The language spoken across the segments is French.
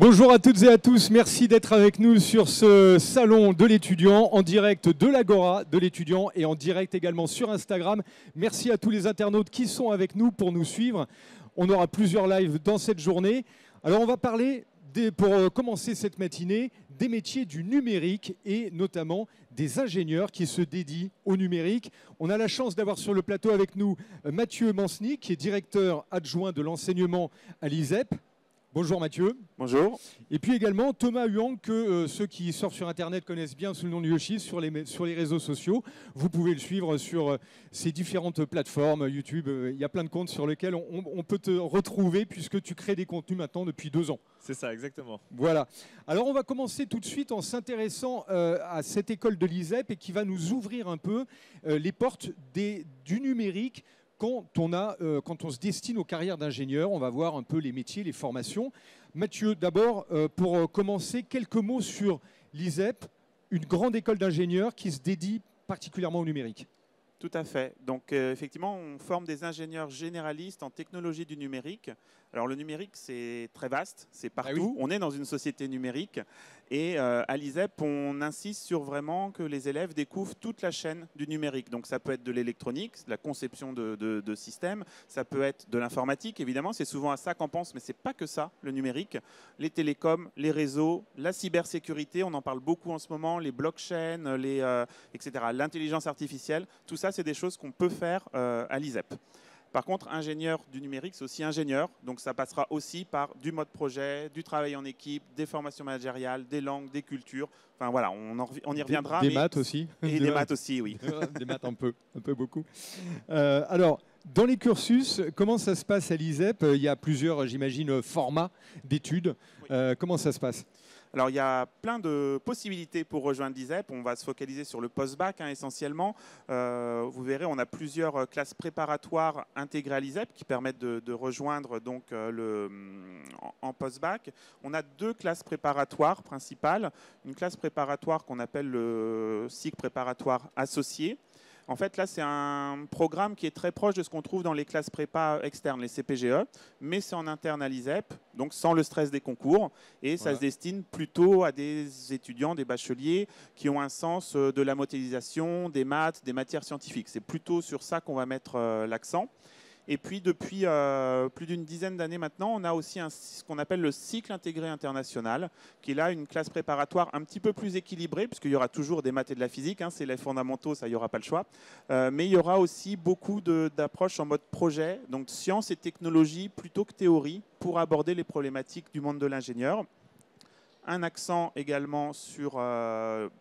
Bonjour à toutes et à tous, merci d'être avec nous sur ce salon de l'étudiant en direct de l'Agora de l'étudiant et en direct également sur Instagram. Merci à tous les internautes qui sont avec nous pour nous suivre. On aura plusieurs lives dans cette journée. Alors on va parler, pour commencer cette matinée, des métiers du numérique et notamment des ingénieurs qui se dédient au numérique. On a la chance d'avoir sur le plateau avec nous Mathieu Manceny, qui est directeur adjoint de l'enseignement à l'ISEP. Bonjour Mathieu. Bonjour. Et puis également Thomas Huang, que ceux qui surfent sur Internet connaissent bien sous le nom de Yoshi sur les réseaux sociaux. Vous pouvez le suivre sur ces différentes plateformes, YouTube. Il y a plein de comptes sur lesquels on peut te retrouver puisque tu crées des contenus maintenant depuis 2 ans. C'est ça, exactement. Voilà. Alors on va commencer tout de suite en s'intéressant à cette école de l'ISEP et qui va nous ouvrir un peu les portes du numérique. Quand on se destine aux carrières d'ingénieur, on va voir un peu les métiers, les formations. Mathieu, d'abord, pour commencer, quelques mots sur l'ISEP, une grande école d'ingénieurs qui se dédie particulièrement au numérique. Tout à fait. Donc effectivement, on forme des ingénieurs généralistes en technologie du numérique. Alors le numérique, c'est très vaste, c'est partout. On est dans une société numérique et à l'ISEP, on insiste sur vraiment que les élèves découvrent toute la chaîne du numérique. Donc ça peut être de l'électronique, de la conception de systèmes, ça peut être de l'informatique, évidemment, c'est souvent à ça qu'on pense, mais c'est pas que ça, le numérique. Les télécoms, les réseaux, la cybersécurité, on en parle beaucoup en ce moment, les blockchains, etc., l'intelligence artificielle, tout ça, c'est des choses qu'on peut faire à l'ISEP. Par contre, ingénieur du numérique, c'est aussi ingénieur. Donc, ça passera aussi par du mode projet, du travail en équipe, des formations managériales, des langues, des cultures. Enfin, voilà, on y reviendra. Des maths aussi. Et des maths aussi, oui. Des maths un peu beaucoup. Alors, dans les cursus, comment ça se passe à l'ISEP? Il y a plusieurs, j'imagine, formats d'études. Oui. Comment ça se passe? Alors, il y a plein de possibilités pour rejoindre l'ISEP. On va se focaliser sur le post-bac essentiellement. Vous verrez, on a plusieurs classes préparatoires intégrées à l'ISEP qui permettent de rejoindre donc, en post-bac. On a 2 classes préparatoires principales. Une classe préparatoire qu'on appelle le cycle préparatoire associé. En fait, là, c'est un programme qui est très proche de ce qu'on trouve dans les classes prépa externes, les CPGE, mais c'est en interne à l'ISEP, donc sans le stress des concours. Et ça se destine plutôt à des étudiants, des bacheliers qui ont un sens de la modélisation, des maths, des matières scientifiques. C'est plutôt sur ça qu'on va mettre l'accent. Et puis, depuis plus d'une dizaine d'années maintenant, on a aussi ce qu'on appelle le cycle intégré international, qui est là une classe préparatoire un petit peu plus équilibrée, puisqu'il y aura toujours des maths et de la physique, c'est les fondamentaux, ça, il n'y aura pas le choix. Mais il y aura aussi beaucoup d'approches en mode projet, donc sciences et technologies plutôt que théorie, pour aborder les problématiques du monde de l'ingénieur. Un accent également sur,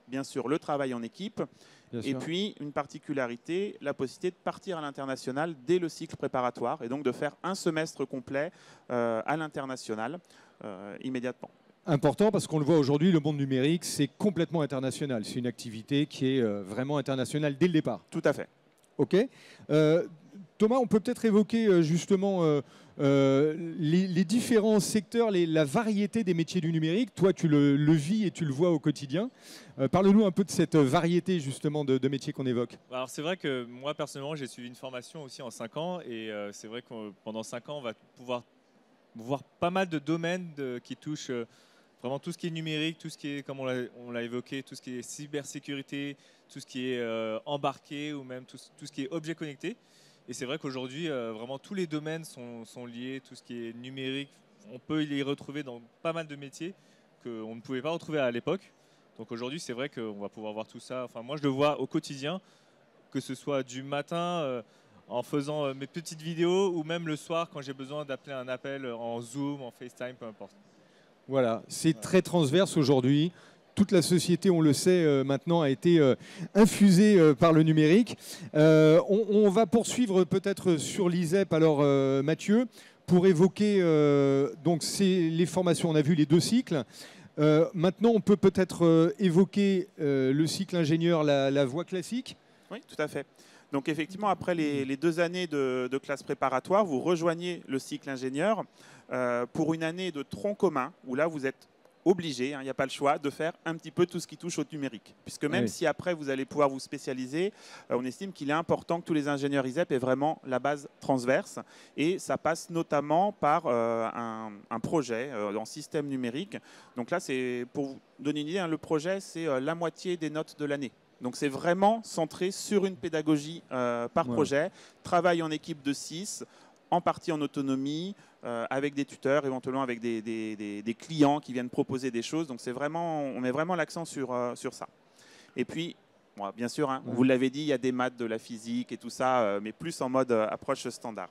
bien sûr, le travail en équipe. Et puis, une particularité, la possibilité de partir à l'international dès le cycle préparatoire et donc de faire un semestre complet à l'international immédiatement. Important parce qu'on le voit aujourd'hui, le monde numérique, c'est complètement international. C'est une activité qui est vraiment internationale dès le départ. Tout à fait. OK. Thomas, on peut peut-être évoquer justement les différents secteurs, la variété des métiers du numérique. Toi, tu le vis et tu le vois au quotidien. Parle-nous un peu de cette variété justement de métiers qu'on évoque. Alors c'est vrai que moi personnellement, j'ai suivi une formation aussi en 5 ans et c'est vrai que pendant 5 ans, on va pouvoir voir pas mal de domaines qui touchent vraiment tout ce qui est numérique, tout ce qui est, comme on l'a évoqué, tout ce qui est cybersécurité, tout ce qui est embarqué ou même tout ce qui est objet connecté. Et c'est vrai qu'aujourd'hui, vraiment tous les domaines sont liés, tout ce qui est numérique, on peut les retrouver dans pas mal de métiers qu'on ne pouvait pas retrouver à l'époque. Donc aujourd'hui, c'est vrai qu'on va pouvoir voir tout ça. Enfin, moi, je le vois au quotidien, que ce soit du matin en faisant mes petites vidéos ou même le soir quand j'ai besoin d'appeler un appel en Zoom, en FaceTime, peu importe. Voilà, c'est très transverse aujourd'hui. Toute la société, on le sait maintenant, a été infusée par le numérique. On va poursuivre peut-être sur l'ISEP, alors Mathieu, pour évoquer donc les formations. On a vu les 2 cycles. Maintenant, on peut peut-être évoquer le cycle ingénieur, la voie classique. Oui, tout à fait. Donc effectivement, après les 2 années de classe préparatoire, vous rejoignez le cycle ingénieur pour une année de tronc commun, où là, vous êtes obligé, il n'y a pas le choix, de faire un petit peu tout ce qui touche au numérique. Puisque même si après vous allez pouvoir vous spécialiser, on estime qu'il est important que tous les ingénieurs ISEP aient vraiment la base transverse. Et ça passe notamment par un projet en système numérique. Donc là, c'est pour vous donner une idée, le projet, c'est la moitié des notes de l'année. Donc c'est vraiment centré sur une pédagogie par projet, travail en équipe de 6, en partie en autonomie, avec des tuteurs, éventuellement avec des clients qui viennent proposer des choses. Donc c'est vraiment, on met vraiment l'accent sur ça. Et puis, bon, bien sûr, vous l'avez dit, il y a des maths, de la physique et tout ça, mais plus en mode approche standard.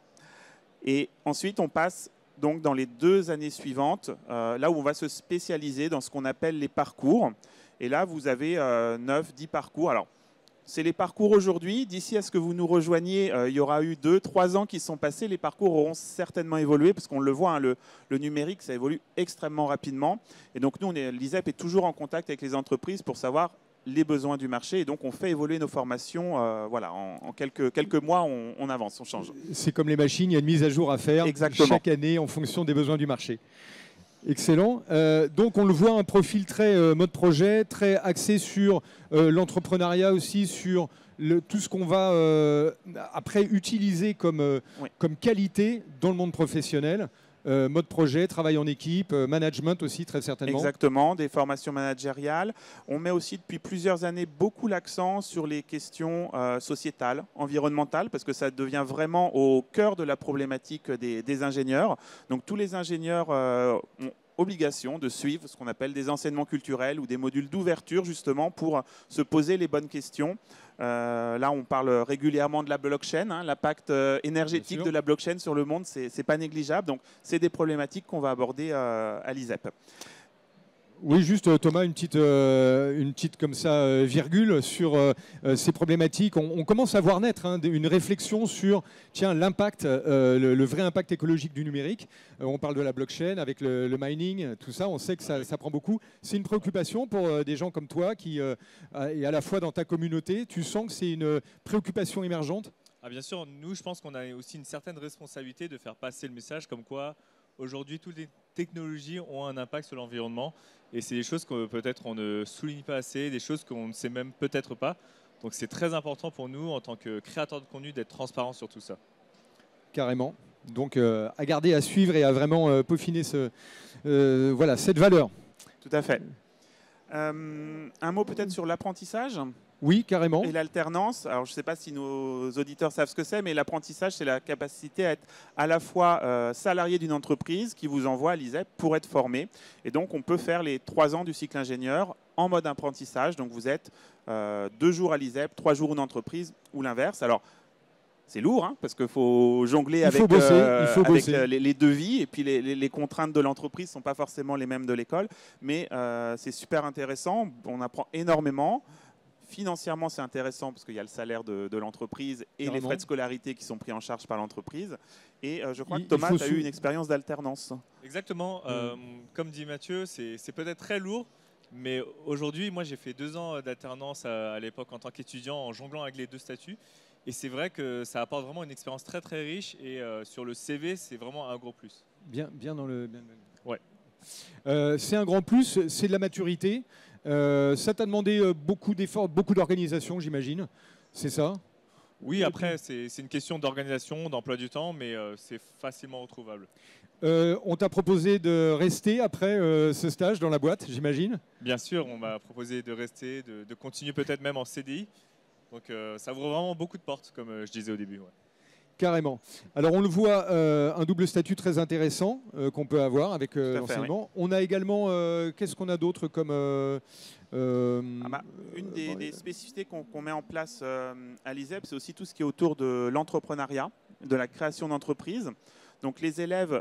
Et ensuite, on passe donc dans les 2 années suivantes, là où on va se spécialiser dans ce qu'on appelle les parcours. Et là, vous avez 9-10 parcours. Alors, c'est les parcours aujourd'hui. D'ici à ce que vous nous rejoigniez, il y aura eu 2-3 ans qui sont passés. Les parcours auront certainement évolué parce qu'on le voit, le numérique, ça évolue extrêmement rapidement. Et donc, nous, l'ISEP est toujours en contact avec les entreprises pour savoir les besoins du marché. Et donc, on fait évoluer nos formations. Voilà, en quelques mois, on avance, on change. C'est comme les machines, il y a une mise à jour à faire chaque année en fonction des besoins du marché. Excellent. Donc on le voit, un profil très mode projet, très axé sur l'entrepreneuriat aussi, sur tout ce qu'on va après utiliser comme qualité dans le monde professionnel. Mode projet, travail en équipe, management aussi très certainement. Exactement, des formations managériales. On met aussi depuis plusieurs années beaucoup l'accent sur les questions sociétales, environnementales, parce que ça devient vraiment au cœur de la problématique des ingénieurs. Donc tous les ingénieurs ont obligation de suivre ce qu'on appelle des enseignements culturels ou des modules d'ouverture justement pour se poser les bonnes questions. Là, on parle régulièrement de la blockchain, l'impact énergétique de la blockchain sur le monde, c'est pas négligeable. Donc, c'est des problématiques qu'on va aborder à l'ISEP. Oui, juste Thomas, une petite comme ça virgule sur ces problématiques. On commence à voir naître une réflexion sur l'impact, le vrai impact écologique du numérique. On parle de la blockchain avec le mining, tout ça. On sait que ça prend beaucoup. C'est une préoccupation pour des gens comme toi qui est à la fois dans ta communauté. Tu sens que c'est une préoccupation émergente? Bien sûr, nous, je pense qu'on a aussi une certaine responsabilité de faire passer le message comme quoi aujourd'hui, toutes les technologies ont un impact sur l'environnement et c'est des choses que peut-être on ne souligne pas assez, des choses qu'on ne sait même peut-être pas. Donc c'est très important pour nous en tant que créateurs de contenu d'être transparents sur tout ça. Carrément. Donc à garder, à suivre et à vraiment peaufiner cette valeur. Tout à fait. Un mot peut-être sur l'apprentissage. Oui, carrément. Et l'alternance, alors je ne sais pas si nos auditeurs savent ce que c'est, mais l'apprentissage, c'est la capacité à être à la fois salarié d'une entreprise qui vous envoie à l'ISEP pour être formé. Et donc, on peut faire les 3 ans du cycle ingénieur en mode apprentissage. Donc, vous êtes 2 jours à l'ISEP, 3 jours une entreprise ou l'inverse. Alors, c'est lourd parce qu'il faut jongler avec les devis et puis les contraintes de l'entreprise ne sont pas forcément les mêmes de l'école. Mais c'est super intéressant, on apprend énormément. Financièrement, c'est intéressant parce qu'il y a le salaire de l'entreprise et les frais de scolarité qui sont pris en charge par l'entreprise. Et je crois que Thomas, tu as eu une expérience d'alternance. Exactement. Comme dit Mathieu, c'est peut-être très lourd, mais aujourd'hui, moi, j'ai fait 2 ans d'alternance à l'époque en tant qu'étudiant en jonglant avec les 2 statuts. Et c'est vrai que ça apporte vraiment une expérience très, très riche. Et sur le CV, c'est vraiment un gros plus. Bien dans le... Ouais. C'est un grand plus, c'est de la maturité. Ça t'a demandé beaucoup d'efforts, beaucoup d'organisation, j'imagine. C'est ça? Oui, après, c'est une question d'organisation, d'emploi du temps, mais c'est facilement retrouvable. On t'a proposé de rester après ce stage dans la boîte, j'imagine? Bien sûr, on m'a proposé de rester, de continuer peut-être même en CDI. Donc ça ouvre vraiment beaucoup de portes, comme je disais au début. Ouais. Carrément. Alors on le voit, un double statut très intéressant qu'on peut avoir avec l'enseignement. Oui. On a également, qu'est-ce qu'on a d'autre comme... une des spécificités qu'on met en place à l'ISEP, c'est aussi tout ce qui est autour de l'entrepreneuriat, de la création d'entreprises. Donc les élèves,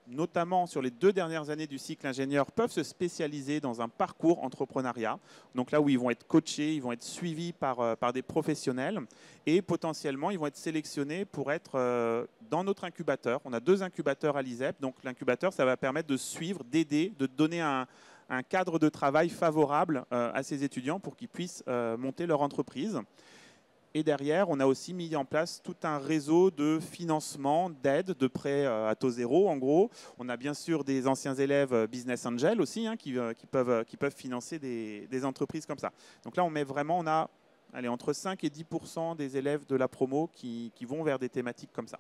notamment sur les 2 dernières années du cycle ingénieur, peuvent se spécialiser dans un parcours entrepreneuriat. Donc là où ils vont être coachés, ils vont être suivis par des professionnels et potentiellement ils vont être sélectionnés pour être dans notre incubateur. On a 2 incubateurs à l'ISEP. Donc l'incubateur, ça va permettre de suivre, d'aider, de donner un cadre de travail favorable à ces étudiants pour qu'ils puissent monter leur entreprise. Et derrière, on a aussi mis en place tout un réseau de financement, d'aide, de prêts à taux zéro, en gros. On a bien sûr des anciens élèves Business Angel aussi, hein, qui peuvent financer des entreprises comme ça. Donc là, on a entre 5 et 10% des élèves de la promo qui vont vers des thématiques comme ça.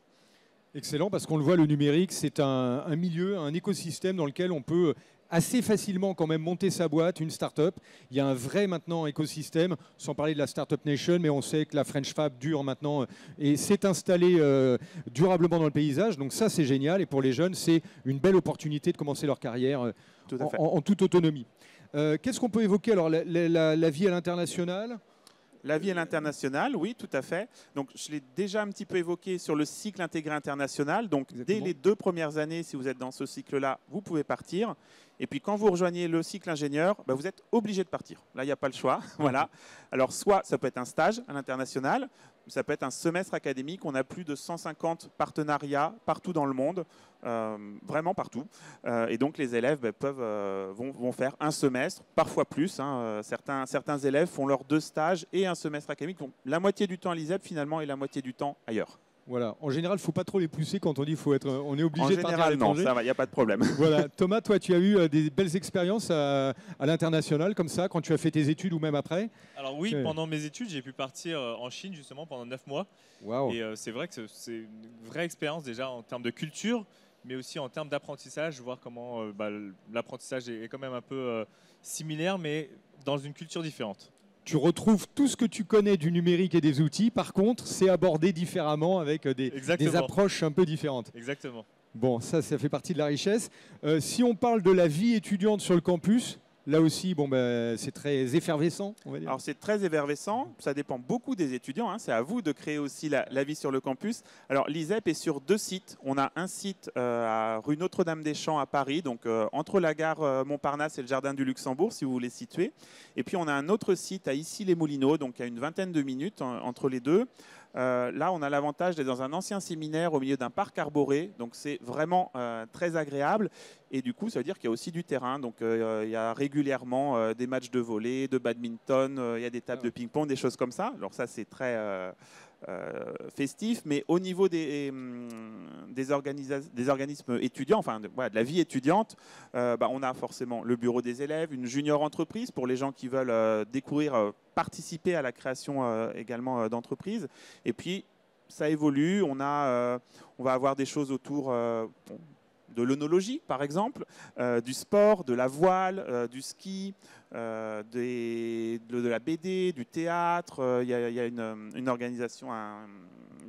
Excellent, parce qu'on le voit, le numérique, c'est un milieu, un écosystème dans lequel on peut assez facilement quand même monter sa boîte, une start-up. Il y a un vrai maintenant écosystème, sans parler de la Startup Nation, mais on sait que la French Fab dure maintenant et s'est installée durablement dans le paysage. Donc ça, c'est génial. Et pour les jeunes, c'est une belle opportunité de commencer leur carrière en toute autonomie. Qu'est-ce qu'on peut évoquer? Alors, la vie à l'international? La vie à l'international, oui, tout à fait. Donc, je l'ai déjà un petit peu évoqué sur le cycle intégré international. Donc, Exactement. dès les 2 premières années, si vous êtes dans ce cycle-là, vous pouvez partir. Et puis, quand vous rejoignez le cycle ingénieur, vous êtes obligé de partir. Là, il n'y a pas le choix. Voilà. Alors, soit ça peut être un stage à l'international, ça peut être un semestre académique. On a plus de 150 partenariats partout dans le monde, vraiment partout. Et donc, les élèves vont faire un semestre, parfois plus. Hein. Certains élèves font leurs 2 stages et un semestre académique. Donc, la moitié du temps à l'ISEP, finalement, et la moitié du temps ailleurs. Voilà. En général, il ne faut pas trop les pousser quand on dit on est obligé de partir à l'étranger. En général, non, ça va, il n'y a pas de problème. Voilà. Thomas, toi, tu as eu des belles expériences à l'international, comme ça, quand tu as fait tes études ou même après? Alors oui, pendant mes études, j'ai pu partir en Chine justement pendant 9 mois. Wow. Et c'est vrai que c'est une vraie expérience déjà en termes de culture, mais aussi en termes d'apprentissage, voir comment l'apprentissage est quand même un peu similaire, mais dans une culture différente. Tu retrouves tout ce que tu connais du numérique et des outils. Par contre, c'est abordé différemment avec des approches un peu différentes. Exactement. Bon, ça fait partie de la richesse. Si on parle de la vie étudiante sur le campus, là aussi, c'est très effervescent, on va dire. Alors, c'est très effervescent. Ça dépend beaucoup des étudiants. Hein. C'est à vous de créer aussi la vie sur le campus. Alors, l'ISEP est sur 2 sites. On a un site à rue Notre-Dame-des-Champs à Paris, donc entre la gare Montparnasse et le Jardin du Luxembourg, si vous voulez situer. Et puis, on a un autre site à Issy-les-Moulineaux, donc à une vingtaine de minutes entre les deux. Là, on a l'avantage d'être dans un ancien séminaire au milieu d'un parc arboré, donc c'est vraiment très agréable. Et du coup, ça veut dire qu'il y a aussi du terrain. Donc, il y a régulièrement des matchs de volley, de badminton, il y a des tables de ping-pong, des choses comme ça. Alors ça, c'est très festif. Mais au niveau des organismes étudiants, enfin de la vie étudiante, on a forcément le bureau des élèves, une junior entreprise pour les gens qui veulent découvrir, participer à la création également d'entreprises. Et puis, ça évolue. On va avoir des choses autour de l'œnologie, par exemple, du sport, de la voile, du ski, de la BD, du théâtre. Il y a une organisation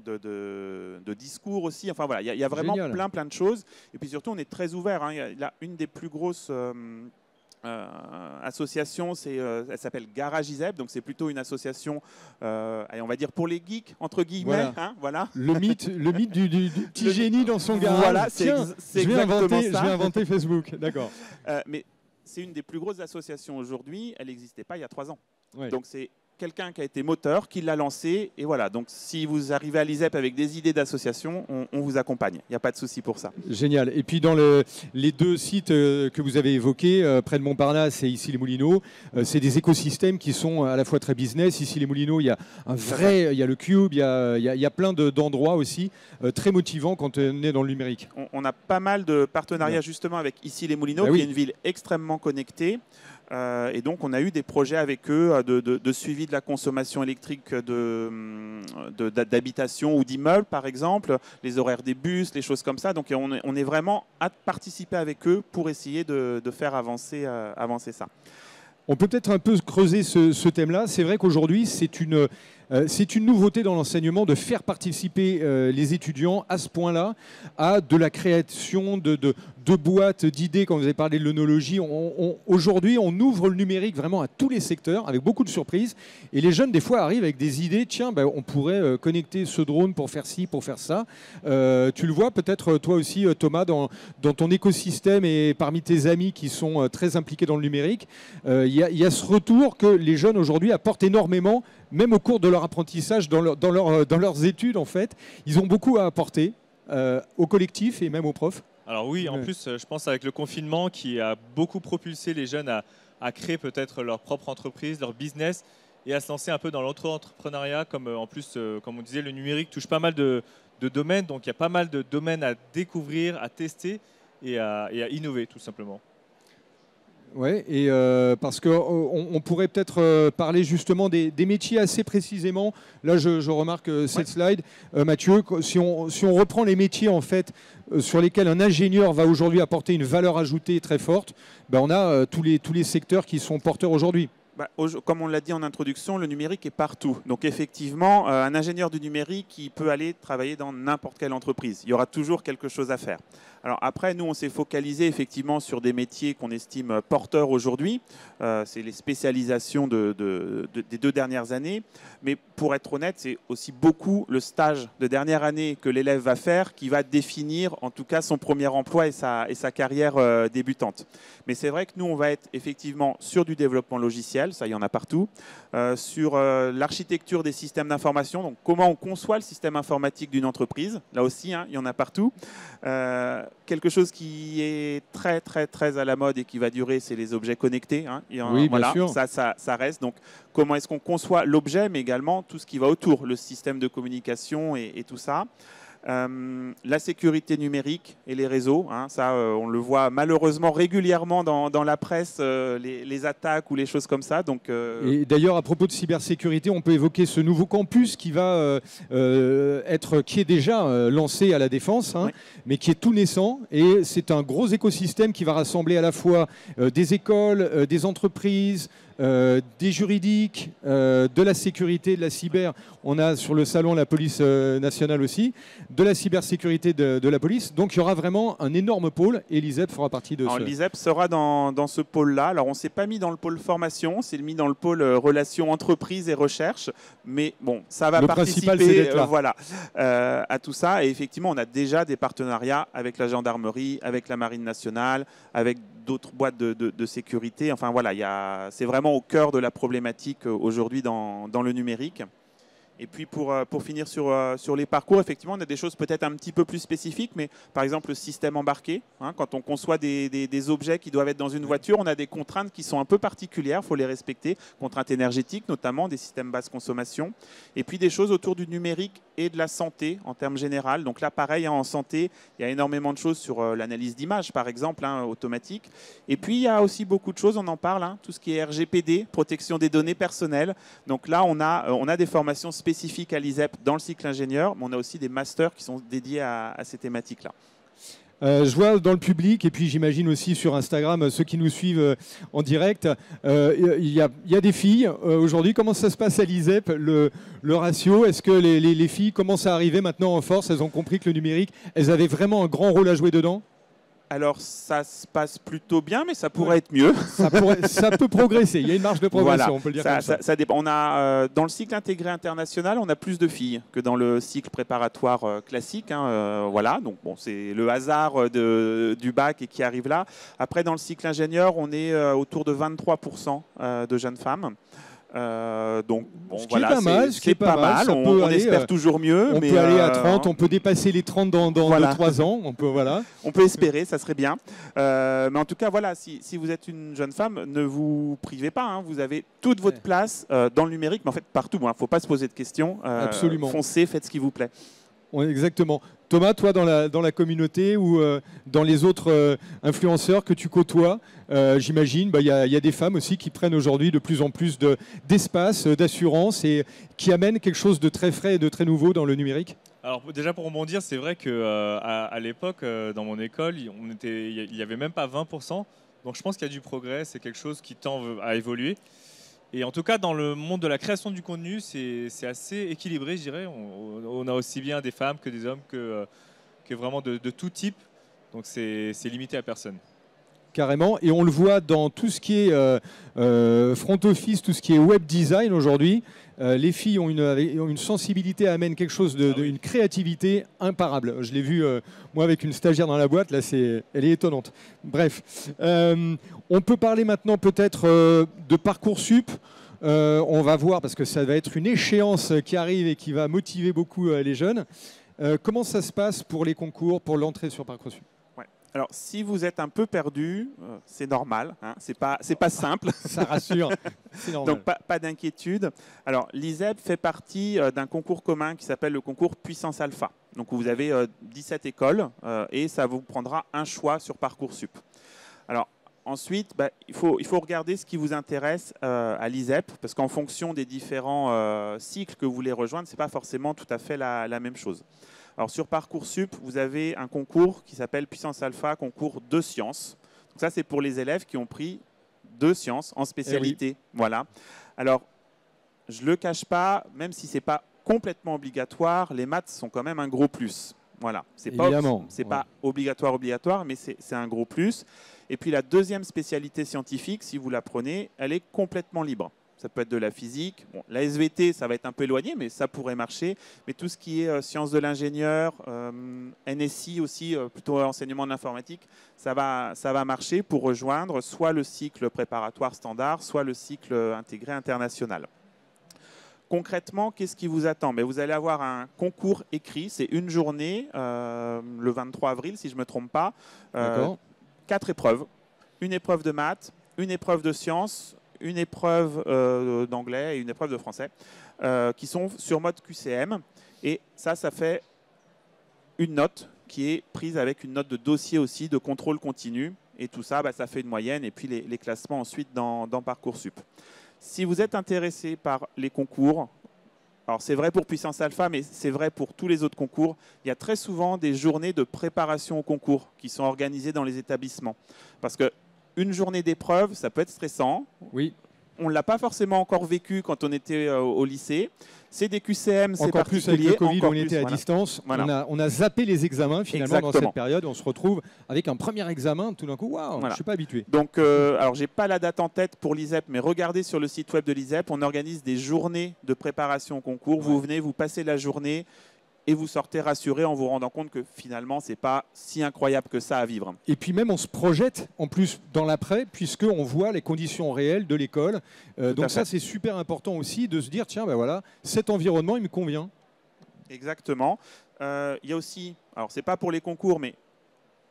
de discours aussi. Enfin voilà, il y a vraiment plein de choses. Et puis surtout, on est très ouvert. Hein. Une des plus grosses association, elle s'appelle Garage ISEP, donc c'est plutôt une association, on va dire pour les geeks entre guillemets. Voilà. Hein, voilà. Le mythe du petit génie dans son garage. Voilà, Tiens, je vais inventer Facebook. D'accord. Mais c'est une des plus grosses associations aujourd'hui. Elle n'existait pas il y a 3 ans. Ouais. Donc c'est quelqu'un qui a été moteur, qui l'a lancé. Et voilà, donc si vous arrivez à l'ISEP avec des idées d'association, on vous accompagne. Il n'y a pas de souci pour ça. Génial. Et puis dans les 2 sites que vous avez évoqués, près de Montparnasse et Issy-les-Moulineaux, c'est des écosystèmes qui sont à la fois très business. Issy-les-Moulineaux, il y a il y a le Cube, il y a plein d'endroits aussi très motivants quand on est dans le numérique. On a pas mal de partenariats justement avec Issy-les-Moulineaux, qui est une ville extrêmement connectée. Et donc, on a eu des projets avec eux de suivi de la consommation électrique d'habitation ou d'immeubles, par exemple, les horaires des bus, les choses comme ça. Donc, on est vraiment à participer avec eux pour essayer de faire avancer ça. On peut peut-être un peu creuser ce thème-là. C'est vrai qu'aujourd'hui, c'est une nouveauté dans l'enseignement de faire participer les étudiants à ce point-là à de la création de boîtes, d'idées. Quand vous avez parlé de l'œnologie, aujourd'hui, on ouvre le numérique vraiment à tous les secteurs avec beaucoup de surprises. Et les jeunes, des fois, arrivent avec des idées. Tiens, on pourrait connecter ce drone pour faire ci, pour faire ça. Tu le vois peut-être toi aussi, Thomas, dans ton écosystème et parmi tes amis qui sont très impliqués dans le numérique. Il y a ce retour que les jeunes aujourd'hui apportent énormément, même au cours de leur apprentissage, dans leurs études, en fait. Ils ont beaucoup à apporter au collectif et même aux profs. Alors oui, en plus, je pense avec le confinement qui a beaucoup propulsé les jeunes à créer peut-être leur propre entreprise, leur business. et à se lancer un peu dans l'auto-entrepreneuriat. Comme en plus, comme on disait, le numérique touche pas mal de domaines, donc il y a pas mal de domaines à découvrir, à tester et à innover tout simplement. Ouais, et parce qu'on pourrait peut-être parler justement des métiers assez précisément. Là, je remarque cette slide. Mathieu, si on reprend les métiers en fait, sur lesquels un ingénieur va aujourd'hui apporter une valeur ajoutée très forte, ben on a tous les secteurs qui sont porteurs aujourd'hui. Comme on l'a dit en introduction, le numérique est partout. Donc effectivement, un ingénieur du numérique, il peut aller travailler dans n'importe quelle entreprise. Il y aura toujours quelque chose à faire. Alors après, nous, on s'est focalisé effectivement sur des métiers qu'on estime porteurs aujourd'hui. C'est les spécialisations des 2 dernières années. Mais pour être honnête, c'est aussi beaucoup le stage de dernière année que l'élève va faire qui va définir en tout cas son premier emploi et sa carrière débutante. Mais c'est vrai que nous, on va être effectivement sur du développement logiciel, ça il y en a partout, sur l'architecture des systèmes d'information, donc comment on conçoit le système informatique d'une entreprise, là aussi il y en a partout. Quelque chose qui est très très très à la mode et qui va durer, c'est les objets connectés. Oui, bien sûr. Ça reste. Donc comment est-ce qu'on conçoit l'objet, mais également tout ce qui va autour, le système de communication et tout ça. La sécurité numérique et les réseaux, ça on le voit malheureusement régulièrement dans la presse, les attaques ou les choses comme ça. Donc, Et d'ailleurs, à propos de cybersécurité, on peut évoquer ce nouveau campus qui est déjà lancé à la Défense, oui. mais qui est tout naissant. Et c'est un gros écosystème qui va rassembler à la fois des écoles, des entreprises, des juridiques, de la sécurité, de la cyber. On a sur le salon la police nationale aussi, de la cybersécurité de la police. Donc il y aura vraiment un énorme pôle et l'ISEP fera partie de l'ISEP sera dans ce pôle-là. Alors on ne s'est pas mis dans le pôle formation, on s'est mis dans le pôle relations entreprises et recherche. Mais bon, ça va participer à tout ça. Et effectivement, on a déjà des partenariats avec la gendarmerie, avec la marine nationale, avec d'autres boîtes de sécurité. Enfin voilà, c'est vraiment au cœur de la problématique aujourd'hui dans le numérique. Et puis pour finir sur les parcours, effectivement, on a des choses peut-être un petit peu plus spécifiques, mais par exemple le système embarqué, quand on conçoit des objets qui doivent être dans une voiture, on a des contraintes qui sont un peu particulières, il faut les respecter, contraintes énergétiques notamment, des systèmes basse consommation, et puis des choses autour du numérique et de la santé en termes généraux. Donc là, pareil, en santé, il y a énormément de choses sur l'analyse d'images, par exemple, automatique. Et puis, il y a aussi beaucoup de choses, on en parle, tout ce qui est RGPD, protection des données personnelles. Donc là, on a des formations spécifiques à l'ISEP dans le cycle ingénieur, mais on a aussi des masters qui sont dédiés à ces thématiques-là. Je vois dans le public, et puis j'imagine aussi sur Instagram, ceux qui nous suivent en direct, il y a des filles. Aujourd'hui, comment ça se passe à l'ISEP, le ratio? Est-ce que les filles commencent à arriver maintenant en force? Elles ont compris que le numérique, elles avaient vraiment un grand rôle à jouer dedans? Alors, ça se passe plutôt bien, mais ça pourrait être mieux. Ça peut progresser. Il y a une marge de progression, voilà. On peut le dire comme ça. Ça dépend. On a, dans le cycle intégré international, on a plus de filles que dans le cycle préparatoire classique. Voilà. Donc, bon, c'est le hasard du bac et qui arrive là. Après, dans le cycle ingénieur, on est autour de 23% de jeunes femmes. Donc bon, ce qui est pas mal, on espère toujours mieux. On peut aller à 30, on peut dépasser les 30 dans 3 ans. On peut espérer, ça serait bien. Mais en tout cas, voilà, si vous êtes une jeune femme, ne vous privez pas. Vous avez toute votre place dans le numérique, mais en fait partout. Il ne faut pas se poser de questions. Absolument. Foncez, faites ce qui vous plaît. Exactement. Thomas, toi, dans la communauté ou dans les autres influenceurs que tu côtoies, j'imagine, il y a des femmes aussi qui prennent aujourd'hui de plus en plus d'espace, d'assurance et qui amènent quelque chose de très frais et de très nouveau dans le numérique. Alors déjà pour rebondir, c'est vrai qu'à l'époque, dans mon école, il n'y avait même pas 20%. Donc je pense qu'il y a du progrès, c'est quelque chose qui tend à évoluer. Et en tout cas, dans le monde de la création du contenu, c'est assez équilibré, je dirais. On a aussi bien des femmes que des hommes, que vraiment de tout type. Donc c'est limité à personne. Carrément. Et on le voit dans tout ce qui est front office, tout ce qui est web design aujourd'hui. Les filles ont une sensibilité, amènent quelque chose une créativité imparable. Je l'ai vu, moi, avec une stagiaire dans la boîte. Là, elle est étonnante. Bref. On peut parler maintenant peut-être de Parcoursup. On va voir, parce que ça va être une échéance qui arrive et qui va motiver beaucoup les jeunes. Comment ça se passe pour les concours, pour l'entrée sur Parcoursup? Alors, si vous êtes un peu perdu, c'est normal, hein, c'est pas simple. Ça rassure, c'est normal. Donc, pas d'inquiétude. Alors, l'ISEP fait partie d'un concours commun qui s'appelle le concours Puissance Alpha. Donc, vous avez 17 écoles et ça vous prendra un choix sur Parcoursup. Alors, ensuite, il faut regarder ce qui vous intéresse à l'ISEP, parce qu'en fonction des différents cycles que vous voulez rejoindre, ce n'est pas forcément tout à fait la même chose. Alors, sur Parcoursup, vous avez un concours qui s'appelle Puissance Alpha, concours de sciences. Donc ça, c'est pour les élèves qui ont pris 2 sciences en spécialité. Oui. Voilà. Alors, je ne le cache pas, même si ce n'est pas complètement obligatoire, les maths sont quand même un gros plus. Voilà. C'est pas obligatoire, mais c'est un gros plus. Et puis, la deuxième spécialité scientifique, si vous la prenez, elle est complètement libre. Ça peut être de la physique. Bon, la SVT, ça va être un peu éloigné, mais ça pourrait marcher. Mais tout ce qui est sciences de l'ingénieur, NSI aussi, plutôt enseignement de l'informatique, ça va marcher pour rejoindre soit le cycle préparatoire standard, soit le cycle intégré international. Concrètement, qu'est-ce qui vous attend? Vous allez avoir un concours écrit, c'est une journée, le 23 avril, si je ne me trompe pas. 4 épreuves. Une épreuve de maths, une épreuve de sciences, une épreuve d'anglais et une épreuve de français, qui sont sur mode QCM. Et ça fait une note qui est prise avec une note de dossier aussi, de contrôle continu. Et tout ça, ça fait une moyenne et puis les classements ensuite dans Parcoursup. Si vous êtes intéressé par les concours, alors c'est vrai pour Puissance Alpha, mais c'est vrai pour tous les autres concours, il y a très souvent des journées de préparation au concours qui sont organisées dans les établissements. Parce que une journée d'épreuve, ça peut être stressant. Oui. On ne l'a pas forcément encore vécu quand on était au lycée. C'est des QCM, c'est particulier. Encore plus avec le Covid, on était à distance. Voilà. On a zappé les examens finalement. Exactement. Dans cette période. On se retrouve avec un premier examen. Tout d'un coup, waouh, je ne suis pas habitué. Donc, alors, je n'ai pas la date en tête pour l'ISEP, mais regardez sur le site web de l'ISEP. On organise des journées de préparation au concours. Ouais. Vous venez, vous passez la journée et vous sortez rassuré en vous rendant compte que finalement, ce n'est pas si incroyable que ça à vivre. Et puis même, on se projette en plus dans l'après, puisqu'on voit les conditions réelles de l'école. Donc ça, c'est super important aussi de se dire, tiens, voilà, cet environnement, il me convient. Exactement. Il y a aussi, alors ce n'est pas pour les concours, mais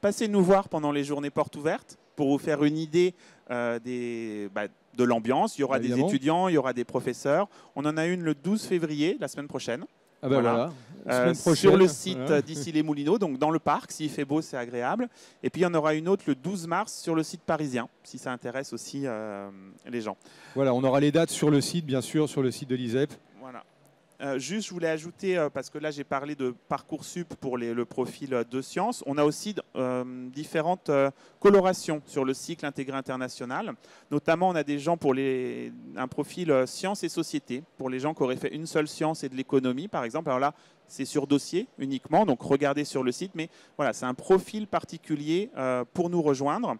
passez nous voir pendant les journées portes ouvertes pour vous faire une idée de l'ambiance. Il y aura des étudiants, il y aura des professeurs. On en a une le 12 février, la semaine prochaine. Ah voilà. Sur le site d'Issy-les-Moulineaux, donc dans le parc, s'il fait beau, c'est agréable. Et puis il y en aura une autre le 12 mars sur le site parisien, si ça intéresse aussi les gens. Voilà, on aura les dates sur le site, bien sûr, sur le site de l'ISEP. Voilà. Juste, je voulais ajouter, parce que là j'ai parlé de Parcoursup pour le profil de sciences, on a aussi différentes colorations sur le cycle intégré international. Notamment, on a des gens pour un profil sciences et société, pour les gens qui auraient fait une seule science et de l'économie, par exemple. Alors là, c'est sur dossier uniquement, donc regardez sur le site. Mais voilà, c'est un profil particulier pour nous rejoindre.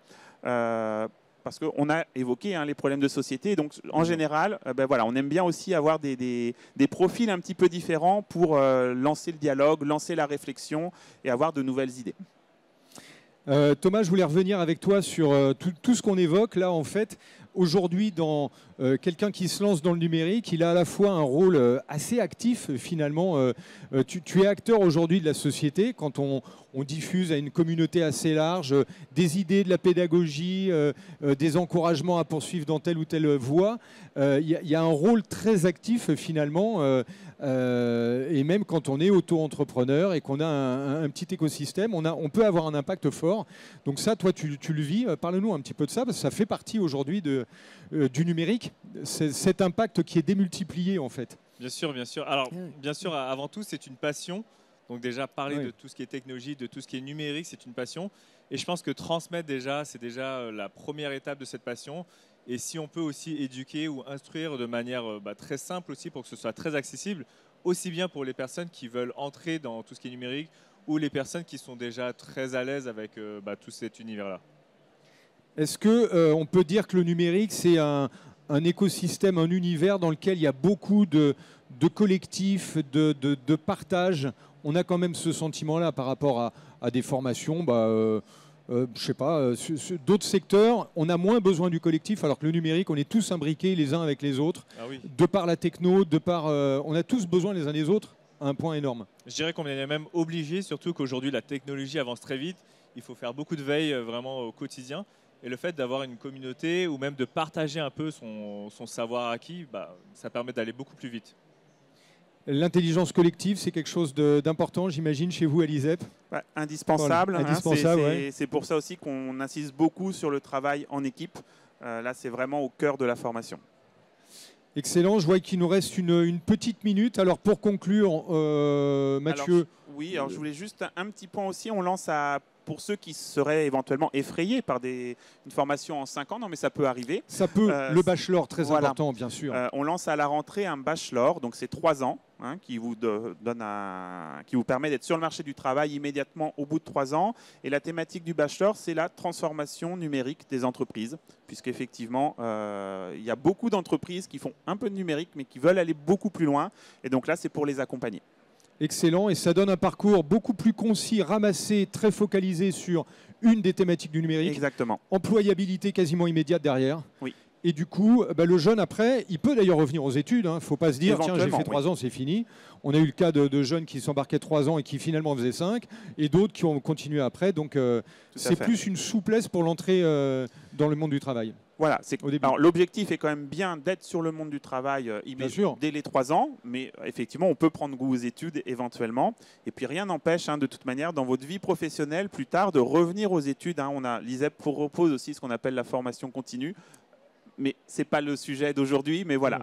Parce qu'on a évoqué les problèmes de société. Donc, en général, on aime bien aussi avoir des profils un petit peu différents pour lancer le dialogue, lancer la réflexion et avoir de nouvelles idées. Thomas, je voulais revenir avec toi sur tout ce qu'on évoque là, en fait. Aujourd'hui, dans quelqu'un qui se lance dans le numérique, il a à la fois un rôle assez actif finalement. Tu es acteur aujourd'hui de la société quand on diffuse à une communauté assez large des idées, de la pédagogie, des encouragements à poursuivre dans telle ou telle voie. Il y a un rôle très actif finalement. Et même quand on est auto-entrepreneur et qu'on a un petit écosystème, on peut avoir un impact fort. Donc ça, toi, tu le vis. Parle-nous un petit peu de ça, parce que ça fait partie aujourd'hui du numérique, cet impact qui est démultiplié en fait. Bien sûr, bien sûr. Alors, bien sûr, avant tout, c'est une passion. Donc déjà, parler de tout ce qui est technologie, de tout ce qui est numérique, c'est une passion. Et je pense que transmettre déjà, c'est déjà la première étape de cette passion. Et si on peut aussi éduquer ou instruire de manière très simple aussi pour que ce soit très accessible, aussi bien pour les personnes qui veulent entrer dans tout ce qui est numérique ou les personnes qui sont déjà très à l'aise avec tout cet univers-là. Est-ce qu'on peut dire que le numérique, c'est un écosystème, un univers dans lequel il y a beaucoup de collectifs, de partage? On a quand même ce sentiment-là par rapport à des formations, je sais pas, d'autres secteurs, on a moins besoin du collectif, alors que le numérique, on est tous imbriqués les uns avec les autres, de par la techno, on a tous besoin les uns des autres à un point énorme. Je dirais qu'on est même obligé, surtout qu'aujourd'hui la technologie avance très vite. il faut faire beaucoup de veille vraiment au quotidien. Et le fait d'avoir une communauté ou même de partager un peu son savoir acquis, ça permet d'aller beaucoup plus vite. L'intelligence collective, c'est quelque chose d'important, j'imagine, chez vous à l'ISEP. Ouais, indispensable. Voilà, indispensable, c'est pour ça aussi qu'on insiste beaucoup sur le travail en équipe. Là, c'est vraiment au cœur de la formation. Excellent, je vois qu'il nous reste une petite minute. Alors pour conclure, Mathieu. Alors, je voulais juste un petit point aussi. On lance pour ceux qui seraient éventuellement effrayés par une formation en 5 ans, non mais ça peut arriver. Ça peut, le bachelor, très important bien sûr. On lance à la rentrée un bachelor, donc c'est 3 ans, qui vous permet d'être sur le marché du travail immédiatement au bout de 3 ans. Et la thématique du bachelor, c'est la transformation numérique des entreprises, puisqu'effectivement, il y a beaucoup d'entreprises qui font un peu de numérique, mais qui veulent aller beaucoup plus loin. Et donc là, c'est pour les accompagner. Excellent, et ça donne un parcours beaucoup plus concis, ramassé, très focalisé sur une des thématiques du numérique. Exactement. Employabilité quasiment immédiate derrière. Oui. Et du coup, le jeune après, il peut d'ailleurs revenir aux études. Il ne faut pas se dire, tiens, j'ai fait 3 ans, c'est fini. On a eu le cas de jeunes qui s'embarquaient 3 ans et qui finalement faisaient 5, et d'autres qui ont continué après. Donc c'est plus une souplesse pour l'entrée dans le monde du travail. Voilà, l'objectif est quand même bien d'être sur le monde du travail dès les 3 ans, mais effectivement, on peut prendre goût aux études éventuellement. Et puis rien n'empêche, de toute manière, dans votre vie professionnelle, plus tard, de revenent aux études. L'ISEP propose aussi ce qu'on appelle la formation continue, mais ce n'est pas le sujet d'aujourd'hui, mais voilà.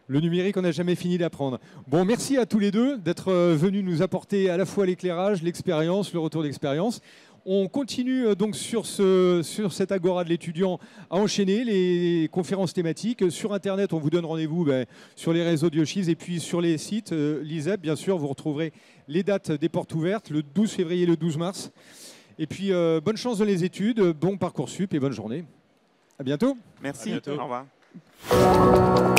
Le numérique, on n'a jamais fini d'apprendre. Bon, merci à tous les deux d'être venus nous apporter à la fois l'éclairage, l'expérience, le retour d'expérience. On continue donc sur cette agora de l'étudiant à enchaîner les conférences thématiques. Sur Internet, on vous donne rendez-vous sur les réseaux Dioshiz et puis sur les sites l'ISEP. Bien sûr, vous retrouverez les dates des portes ouvertes, le 12 février et le 12 mars. Et puis, bonne chance dans les études, bon Parcoursup et bonne journée. À bientôt. Merci, à bientôt. Au revoir.